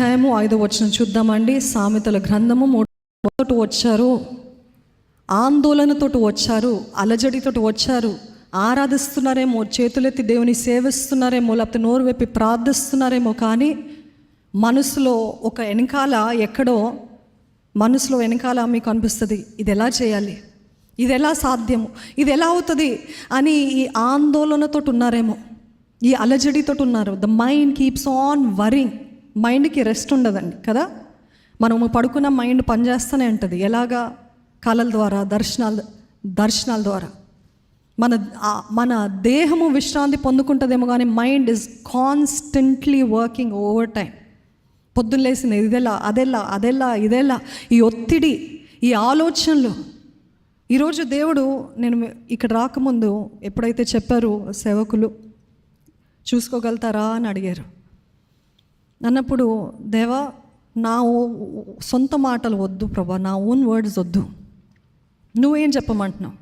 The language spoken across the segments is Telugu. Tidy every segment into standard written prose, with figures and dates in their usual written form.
అధ్యాయము 5వ వచనం చూద్దామండి. సామెతల గ్రంథము 3 వచ్చారు, ఆందోళనతో వచ్చారు, అలజడితో వచ్చారు, ఆరాధిస్తున్నారేమో, చేతులెత్తి దేవుని సేవిస్తున్నారేమో, లేకపోతే నోరు వెప్పి ప్రార్థిస్తున్నారేమో, కానీ మనసులో ఒక వెనకాల ఎక్కడో మనసులో వెనకాల మీకు అనిపిస్తుంది, ఇది ఎలా చేయాలి, ఇది ఎలా సాధ్యము, ఇది ఎలా అవుతుంది అని ఈ ఆందోళనతో ఉన్నారేమో, ఈ అలజడితో ఉన్నారు. The mind keeps on worrying. మైండ్కి రెస్ట్ ఉండదండి కదా. మనము పడుకున్న మైండ్ పనిచేస్తూనే ఉంటుంది. ఎలాగా? కళల ద్వారా, దర్శనాల ద్వారా. మన దేహము విశ్రాంతి పొందుకుంటుందేమో, కానీ mind is constantly working over time. పొద్దున్న లేసింది, ఇదెలా, ఈ ఒత్తిడి, ఈ ఆలోచనలు. ఈరోజు దేవుడు, నేను ఇక్కడ రాకముందు ఎప్పుడైతే చెప్పారు సేవకులు చూసుకోగలుగుతారా అని అడిగారు. అన్నప్పుడు, దేవా నా సొంత మాటలు వద్దు ప్రభా, నా ఓన్ వర్డ్స్ వద్దు, నువ్వేం చెప్పమంటున్నావు,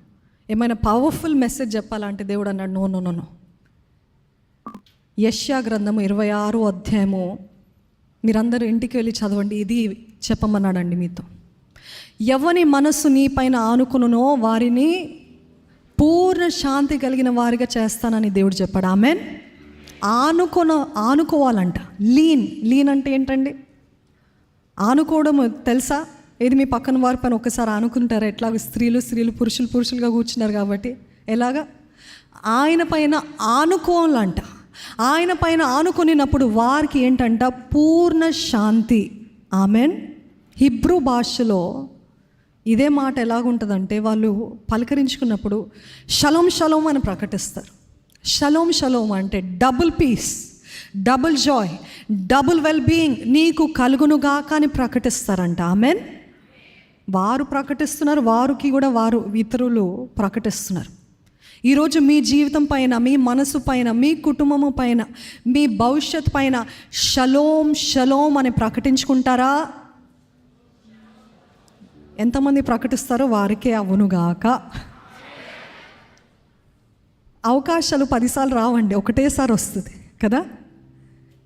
ఏమైనా పవర్ఫుల్ మెసేజ్ చెప్పాలంటే దేవుడు అన్నాడు, నో. యెషయా గ్రంథము 26వ అధ్యాయము మీరందరూ ఇంటికి వెళ్ళి చదవండి. ఇది చెప్పమన్నాడండి మీతో. ఎవని మనస్సు నీ పైన ఆనుకునునో వారిని పూర్ణ శాంతి కలిగిన వారిగా చేస్తానని దేవుడు చెప్పాడు. ఆమెన్. ఆనుకోవాలంట. లీన్ అంటే ఏంటండి? ఆనుకోవడం తెలుసా? ఇది మీ పక్కన వారి పైన ఒకసారి ఆనుకుంటారా? ఎట్లాగ స్త్రీలు పురుషులుగా కూర్చున్నారు కాబట్టి ఎలాగా? ఆయన పైన ఆనుకోవాలంట. ఆయన పైన ఆనుకునినప్పుడు వారికి ఏంటంట? పూర్ణ శాంతి. ఆమెన్. హిబ్రూ భాషలో ఇదే మాట ఎలాగుంటుందంటే, వాళ్ళు పలకరించుకున్నప్పుడు షలోం అని ప్రకటిస్తారు. షలోం అంటే double peace, double joy, double wellbeing నీకు కలుగునుగా కానీ ప్రకటిస్తారంట. ఆమెన్. వారు ప్రకటిస్తున్నారు, వారికి కూడా వారు ఇతరులు ప్రకటిస్తున్నారు. ఈరోజు మీ జీవితం పైన, మీ మనసు పైన, మీ కుటుంబము పైన, మీ భవిష్యత్ పైన షలోం అని ప్రకటించుకుంటారా? ఎంతమంది ప్రకటిస్తారో వారికే అవునుగాక. అవకాశాలు 10 సార్లు రావండి, ఒకటేసారి వస్తుంది కదా.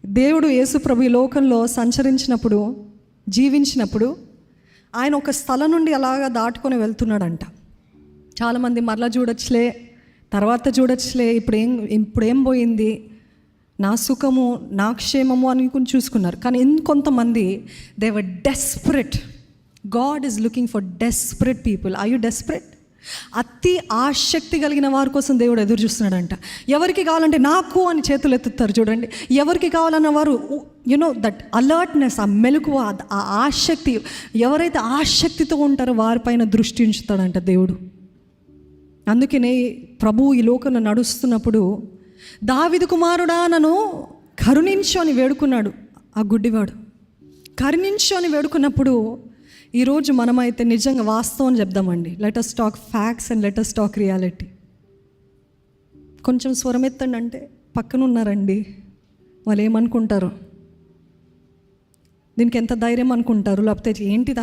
దేవుడు యేసు ప్రభు ఈ లోకంలో సంచరించినప్పుడు, జీవించినప్పుడు ఆయన ఒక స్థలం నుండి అలాగా దాటుకొని వెళ్తున్నాడంట. చాలామంది మరలా చూడొచ్చులే, తర్వాత చూడొచ్చులే, ఇప్పుడేం పోయింది, నా సుఖము, నా క్షేమము అనుకుని చూసుకున్నారు. కానీ ఇంకొంతమంది they were desperate. God is looking for desperate people. Are you desperate? అతి ఆసక్తి కలిగిన వారి కోసం దేవుడు ఎదురు చూస్తున్నాడంట. ఎవరికి కావాలంటే నాకు అని చేతులు ఎత్తుతారు చూడండి. ఎవరికి కావాలన్న వారు దట్ అలర్ట్నెస్, ఆ మెలకువ, ఆ ఆసక్తి, ఎవరైతే ఆసక్తితో ఉంటారో వారిపైన దృష్టి ఉంచుతాడంట దేవుడు. అందుకనే ప్రభు ఈ లోకంలో నడుస్తున్నప్పుడు, దావీదు కుమారుడా నన్ను కరుణించు అని వేడుకున్నాడు ఆ గుడ్డివాడు. కరుణించు అని వేడుకున్నప్పుడు ఈరోజు మనమైతే నిజంగా వాస్తవం చెప్దామండి. Let us talk facts and let us talk reality. కొంచెం స్వరం ఎత్తండి అంటే పక్కన ఉన్నారండి, వాళ్ళు ఏమనుకుంటారు, దీనికి ఎంత ధైర్యం అనుకుంటారు, లేకపోతే ఏంటి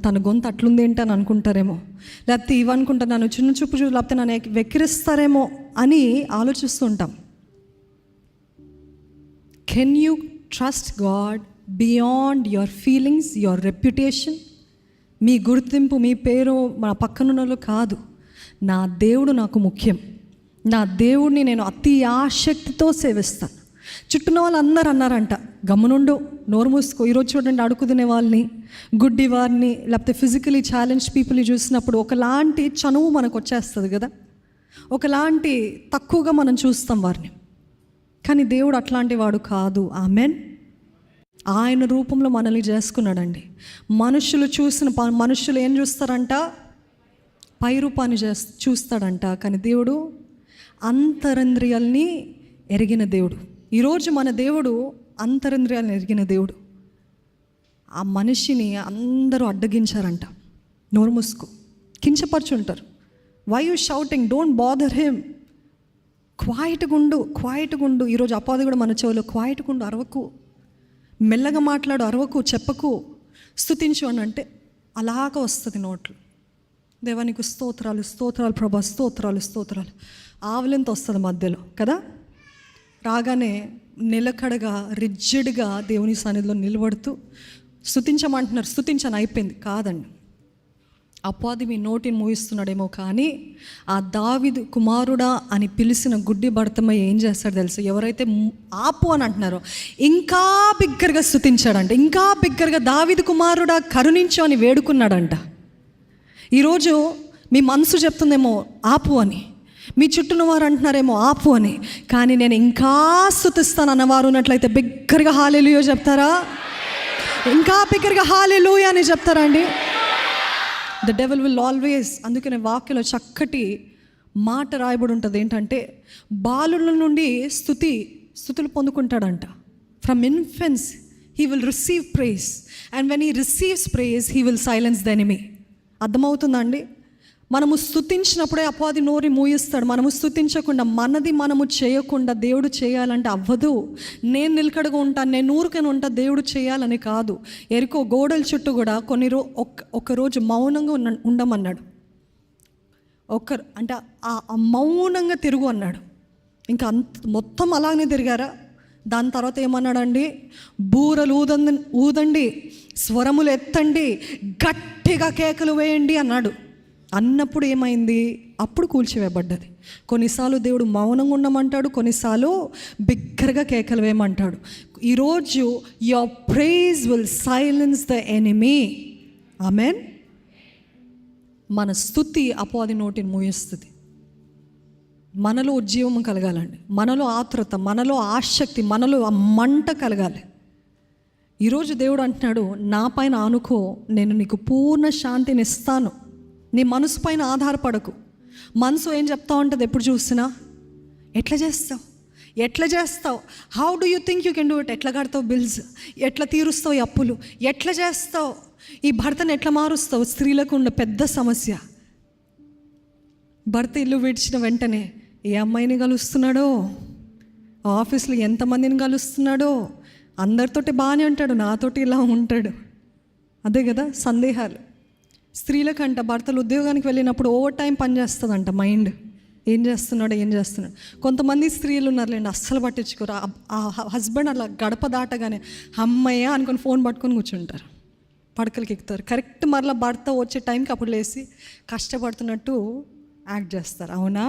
తన గొంతు అట్లుంది ఏంటి అని అనుకుంటారేమో, లేకపోతే ఇవనుకుంటారు నన్ను చిన్న చూపు లేకపోతే నన్ను వెక్కిరిస్తారేమో అని ఆలోచిస్తుంటాం. Can you trust God beyond your feelings, your reputation? మీ గుర్తింపు, మీ పేరు మన పక్కనున్నలో కాదు. నా దేవుడు నాకు ముఖ్యం. నా దేవుడిని నేను అతి ఆసక్తితో సేవిస్తాను. చుట్టూన వాళ్ళందరూ అన్నారంట, గమ్మునుండు, నోరు మూసుకో. ఈరోజు చూడండి, అడుగు తినే వాళ్ళని, గుడ్డి వారిని, లేకపోతే ఫిజికలీ ఛాలెంజ్ పీపుల్ని చూసినప్పుడు ఒకలాంటి చనువు మనకు వచ్చేస్తుంది కదా, ఒకలాంటి తక్కువగా మనం చూస్తాం వారిని. కానీ దేవుడు అట్లాంటి వాడు కాదు. ఆమెన్. ఆయన రూపంలో మనల్ని చేసుకున్నాడండి. మనుషులు ఏం చూస్తారంట? పై రూపాన్ని చూస్తాడంట. కానీ దేవుడు అంతరింద్రియాల్ని ఎరిగిన దేవుడు. ఈరోజు మన దేవుడు అంతరింద్రియాలను ఎరిగిన దేవుడు. ఆ మనిషిని అందరూ అడ్డగించారంట. నోరు మూసుకో, కించపరుచుంటారు. Why you shouting, don't bother him, క్వైట్గా ఉండు. ఈరోజు అపాది కూడా మన చెవులో క్వైట్గా ఉండు, అరవకు, మెల్లగా మాట్లాడు, అరవకు, చెప్పకు, స్తుతించు అని అంటే అలాగా వస్తుంది నోట్లు. దేవానికి స్తోత్రాలు ప్రభా, స్తోత్రాలు. ఆవులెంత వస్తుంది మధ్యలో కదా. రాగానే నిలకడగా రిజిడ్గా దేవుని సన్నిధిలో నిలబడుతూ స్తుతించమంటున్నారు. స్తుతించని అయిపోయింది కాదండి. అపవాది మీ నోటిని మూయిస్తున్నాడేమో, కానీ ఆ దావీదు కుమారుడా అని పిలిచిన గుడ్డి భర్తమయ్య ఏం చేస్తాడు తెలుసు? ఎవరైతే ఆపు అని అంటున్నారో ఇంకా బిగ్గరగా స్తుతించాడంట. ఇంకా బిగ్గరగా దావీదు కుమారుడా కరుణించు అని వేడుకున్నాడంట. ఈరోజు మీ మనసు చెప్తుందేమో ఆపు అని, మీ చుట్టూన వారు అంటున్నారేమో ఆపు అని, కానీ నేను ఇంకా స్తుతిస్తాను అన్నవారు ఉన్నట్లయితే బిగ్గరగా హల్లెలూయా చెప్తారా? ఇంకా బిగ్గరగా హల్లెలూయా అని చెప్తారా అండి? ద డెవిల్ విల్ ఆల్వేస్, అందుకనే వాక్యలో చక్కటి మాట రాయబడి ఉంటుంది ఏంటంటే, బాలుల నుండి స్తుతులు పొందుకుంటాడంట. From infants he will receive praise, and when he receives praise he will silence the enemy. అర్థమవుతుందా అండి? మనము స్తుతించినప్పుడే అపవాది నోరి మూయిస్తాడు. మనము స్తుతించకుండా, మనది మనము చేయకుండా దేవుడు చేయాలంటే అవ్వదు. నేను నిలకడగా ఉంటాను, నేను ఊరికనే ఉంటా, దేవుడు చేయాలని కాదు. ఎరుకో గోడల చుట్టూ కూడా ఒకరోజు మౌనంగా ఉండమన్నాడు. అంటే ఆ మౌనంగా తిరుగు అన్నాడు. ఇంకా మొత్తం అలాగనే తిరిగారా? దాని తర్వాత ఏమన్నాడండి? బూరలు ఊదండి, స్వరములు ఎత్తండి, గట్టిగా కేకలు వేయండి అన్నాడు. అన్నప్పుడు ఏమైంది? అప్పుడు కూల్చివేయబడ్డది. కొన్నిసార్లు దేవుడు మౌనంగా ఉండమంటాడు, కొన్నిసార్లు బిగ్గరగా కేకలు వేయమంటాడు. ఈరోజు your praise will silence the enemy. Amen. మన స్తుతి అపవాది నోటిని మూయిస్తుంది. మనలో ఉజ్జీవం కలగాలండి, మనలో ఆత్రుత, మనలో ఆసక్తి, మనలో ఆ మంట కలగాలి. ఈరోజు దేవుడు అంటున్నాడు, నా పైన ఆనుకో, నేను నీకు పూర్ణ శాంతిని ఇస్తాను. నీ మనసు పైన ఆధారపడకు. మనసు ఏం చెప్తా ఉంటుంది ఎప్పుడు చూసినా? ఎట్లా చేస్తావు, how do you think you can do it, ఎట్లా కడతావు బిల్స్, ఎట్లా తీరుస్తావు ఈ అప్పులు, ఎట్లా చేస్తావు, ఈ భర్తను ఎట్లా మారుస్తావు. స్త్రీలకు ఉన్న పెద్ద సమస్య, భర్త ఇల్లు విడిచిన వెంటనే ఏ అమ్మాయిని కలుస్తున్నాడో, ఆఫీస్లో ఎంతమందిని కలుస్తున్నాడో, అందరితోటి బాగానే ఉంటాడు, నాతోటి ఇలా ఉంటాడు. అదే కదా సందేహాలు. స్త్రీలకంట భర్తలు ఉద్యోగానికి వెళ్ళినప్పుడు ఓవర్ టైం పనిచేస్తుందంట మైండ్. ఏం చేస్తున్నాడు. కొంతమంది స్త్రీలు ఉన్నారులేండి, అస్సలు పట్టించుకోరు. ఆ హస్బెండ్ అలా గడప దాటగానే అమ్మయ్య అనుకొని ఫోన్ పట్టుకొని కూర్చుంటారు, పడకలకి ఎక్కుతారు. కరెక్ట్ మరలా భర్త వచ్చే టైంకి అప్పుడు లేచి కష్టపడుతున్నట్టు యాక్ట్ చేస్తారు. అవునా?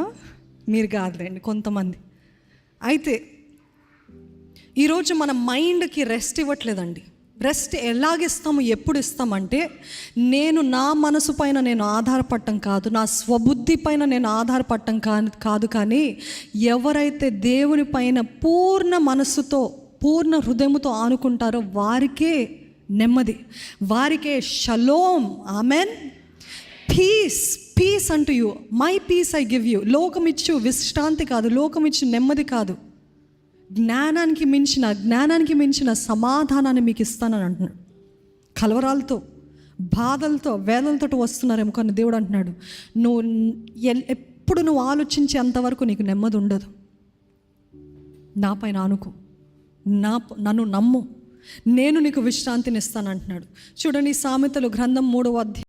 మీరు కాదులేండి, కొంతమంది. అయితే ఈరోజు మన మైండ్కి రెస్ట్ ఇవ్వట్లేదండి. రెస్ట్ ఎలాగిస్తాము, ఎప్పుడు ఇస్తామంటే, నేను నా మనసు పైన నేను ఆధారపడటం కాదు, నా స్వబుద్ధి పైన నేను ఆధారపడటం కాదు, కానీ ఎవరైతే దేవుని పైన పూర్ణ మనస్సుతో పూర్ణ హృదయముతో ఆనుకుంటారో వారికే నెమ్మది, వారికే షలోమ్. Amen. Peace unto you, my peace I give you. లోకమిచ్చు విశ్రాంతి కాదు, లోకమిచ్చు నెమ్మది కాదు, జ్ఞానానికి మించిన సమాధానాన్ని మీకు ఇస్తానని అంటున్నాడు. కలవరాలతో, బాధలతో, వేదనలతో వస్తున్నారేమో, కానీ దేవుడు అంటున్నాడు, ఎప్పుడు నువ్వు ఆలోచించే అంతవరకు నీకు నెమ్మది ఉండదు. నా పైన ఆనుకో, నన్ను నమ్ము, నేను నీకు విశ్రాంతిని ఇస్తాను అంటున్నాడు. చూడండి, సామెతలు గ్రంథం 3వ అధ్యాయం